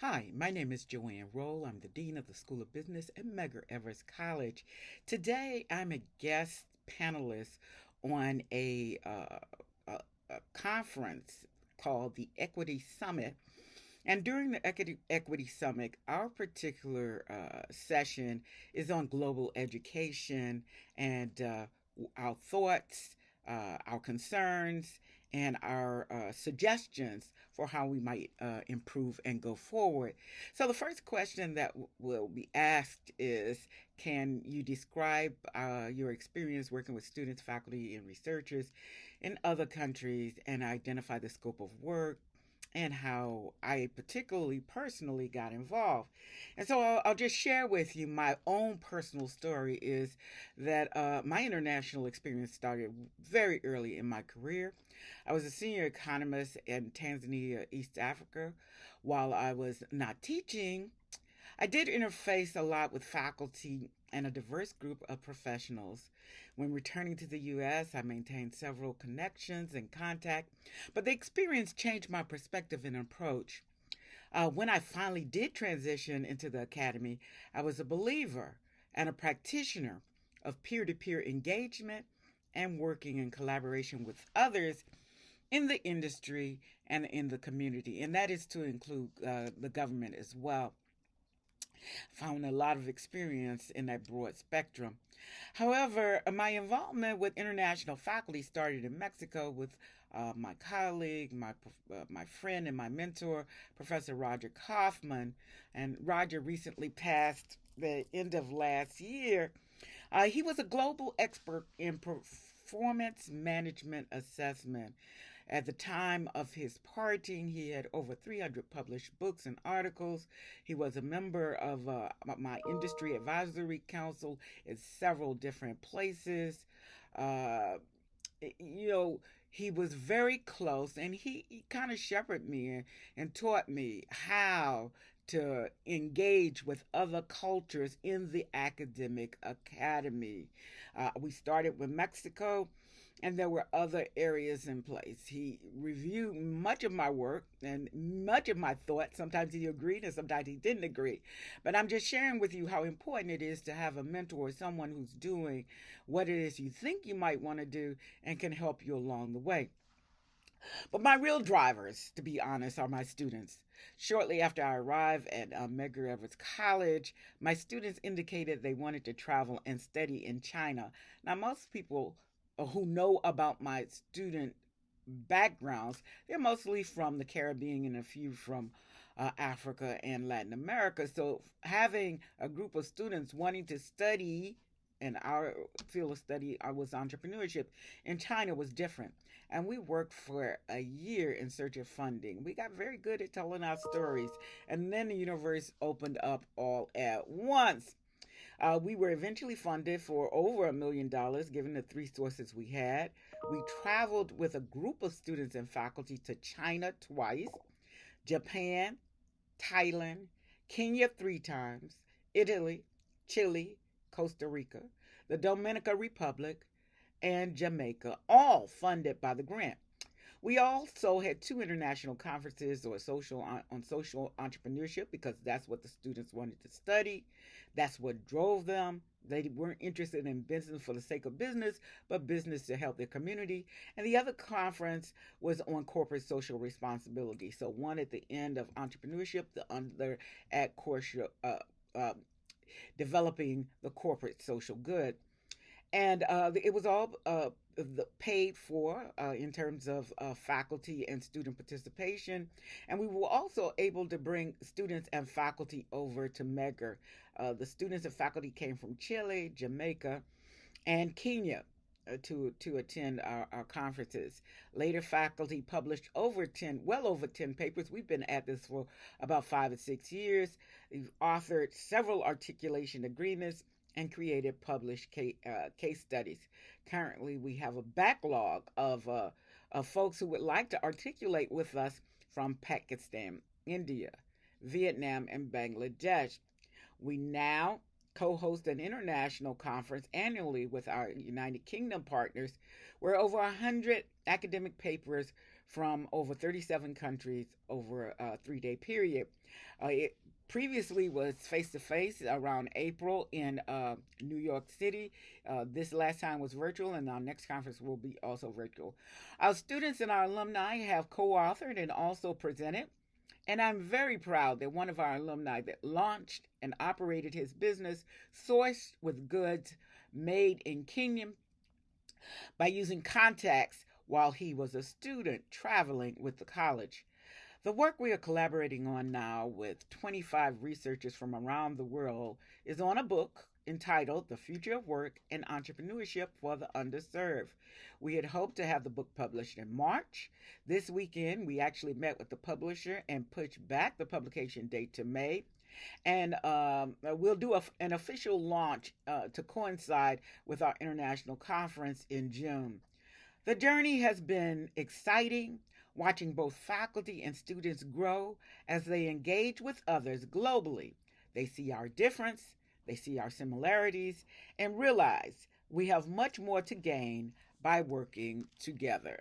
Hi, my name is Joanne Roll. I'm the Dean of the School of Business at Medgar Evers College. Today, I'm a guest panelist on a conference called the Equity Summit. And during the Equity Summit, our particular session is on global education and our thoughts, our concerns, and our suggestions for how we might improve and go forward. So, the first question that will be asked is, can you describe your experience working with students, faculty, and researchers in other countries and identify the scope of work and how I particularly personally got involved? And so I'll just share with you my own personal story is that my international experience started very early in my career. I was a senior economist in Tanzania, East Africa. While I was not teaching, I did interface a lot with faculty and a diverse group of professionals. When returning to the U.S., I maintained several connections and contact, but the experience changed my perspective and approach. When I finally did transition into the academy, I was a believer and a practitioner of peer to peer engagement and working in collaboration with others in the industry and in the community, and that is to include the government as well. Found a lot of experience in that broad spectrum. However, my involvement with international faculty started in Mexico with my colleague, my friend, and my mentor, Professor Roger Kaufman. And Roger recently passed the end of last year. He was a global expert in performance management assessment. At the time of his parting, he had over 300 published books and articles. He was a member of my industry advisory council in several different places. Uh, you know, he was very close and he kind of shepherded me and taught me how to engage with other cultures in the academic academy. We started with Mexico, and there were other areas in place. He reviewed much of my work and much of my thoughts. Sometimes he agreed and sometimes he didn't agree. But I'm just sharing with you how important it is to have a mentor, someone who's doing what it is you think you might want to do and can help you along the way. But my real drivers, to be honest, are my students. Shortly after I arrived at Medgar Evers College, my students indicated they wanted to travel and study in China. Now, most people who know about my student backgrounds, they're mostly from the Caribbean and a few from Africa and Latin America. So, having a group of students wanting to study, and our field of study was entrepreneurship in China was different. And we worked for a year in search of funding. We got very good at telling our stories. And then the universe opened up all at once. We were eventually funded for over $1 million given the three sources we had. We traveled with a group of students and faculty to China twice, Japan, Thailand, Kenya three times, Italy, Chile, Costa Rica, the Dominican Republic, and Jamaica, all funded by the grant. We also had two international conferences or on social entrepreneurship because that's what the students wanted to study. That's what drove them. They weren't interested in business for the sake of business, but business to help their community. And the other conference was on corporate social responsibility. So one at the end of entrepreneurship, the other at course uh, developing the corporate social good. And it was all paid for in terms of faculty and student participation. And we were also able to bring students and faculty over to Medgar. The students and faculty came from Chile, Jamaica, and Kenya. To attend our conferences. Later, faculty published well over 10 papers. We've been at this for about 5 or 6 years. We've authored several articulation agreements and created published case studies. Currently, we have a backlog of folks who would like to articulate with us from Pakistan, India, Vietnam, and Bangladesh. We now co host an international conference annually with our United Kingdom partners where over 100 academic papers from over 37 countries over a 3 day period. It previously was face to face around April in New York City. This last time was virtual, and our next conference will be also virtual. Our students and our alumni have co authored and also presented. And I'm very proud that one of our alumni that launched and operated his business sourced with goods made in Kenya by using contacts while he was a student traveling with the college. The work we are collaborating on now with 25 researchers from around the world is on a book entitled The Future of Work and Entrepreneurship for the Underserved. We had hoped to have the book published in March. This weekend, we actually met with the publisher and pushed back the publication date to May. And we'll do an official launch to coincide with our international conference in June. The journey has been exciting, watching both faculty and students grow as they engage with others globally. They see our difference, they see our similarities, and realize we have much more to gain by working together.